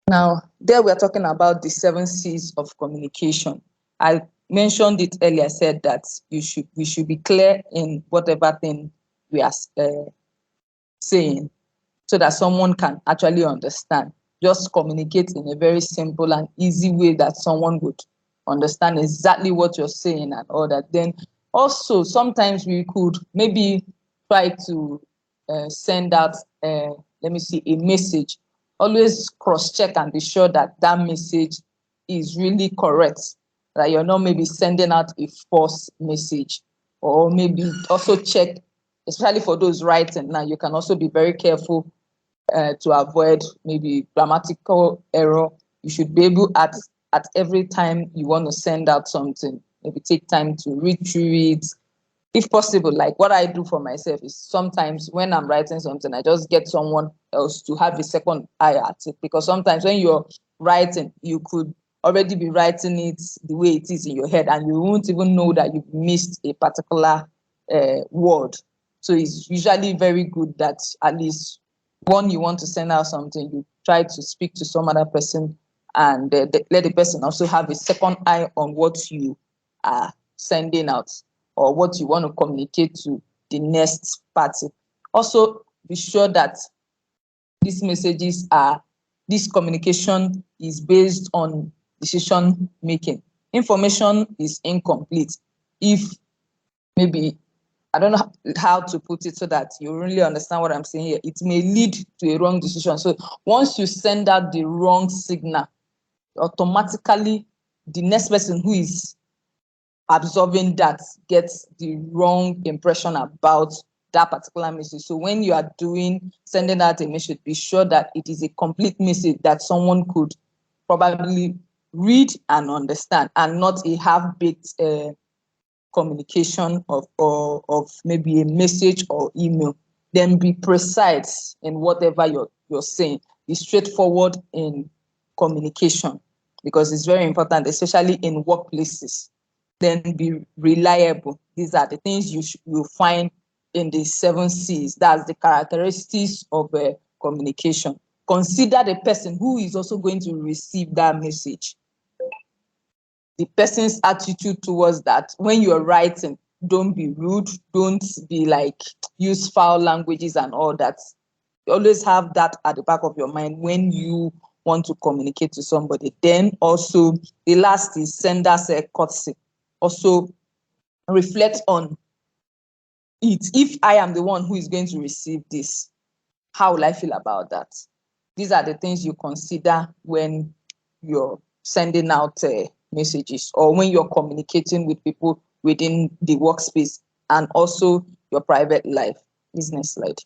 Now, there we are talking about the 7 C's of communication. I mentioned it earlier, said that we should be clear in whatever thing we are saying so that someone can actually understand. Just communicate in a very simple and easy way that someone would understand exactly what you're saying and all that. Then also, sometimes we could maybe try to send out, let me see, a message. Always cross-check and be sure that that message is really correct, that you're not maybe sending out a false message. Or maybe also check, especially for those writing now, you can also be very careful to avoid maybe grammatical error. You should be able at every time you want to send out something, maybe take time to read through it. If possible, like what I do for myself is sometimes when I'm writing something, I just get someone else to have a second eye at it, because sometimes when you're writing, you could already be writing it the way it is in your head, and you won't even know that you've missed a particular word. So it's usually very good that at least when you want to send out something, you try to speak to some other person, and let the person also have a second eye on what you are sending out or what you want to communicate to the next party. Also, be sure that these messages are, this communication is based on decision making. Information is incomplete if maybe, I don't know how to put it so that you really understand what I'm saying here. It may lead to a wrong decision. So once you send out the wrong signal, automatically the next person who is absorbing that gets the wrong impression about that particular message. So when you are sending out a message, be sure that it is a complete message that someone could probably read and understand, and not a half-baked communication of maybe a message or email. Then be precise in whatever you're saying. Be straightforward in communication, because it's very important, especially in workplaces. Then be reliable. These are the things you'll find in the 7 C's. That's the characteristics of communication. Consider the person who is also going to receive that message, the person's attitude towards that. When you're writing, don't be rude, don't be like use foul languages and all that. You always have that at the back of your mind when you want to communicate to somebody. Then also, the last is sender's courtesy. Also, reflect on it. If I am the one who is going to receive this, how will I feel about that? These are the things you consider when you're sending out messages, or when you're communicating with people within the workspace, and also your private life. Business slide.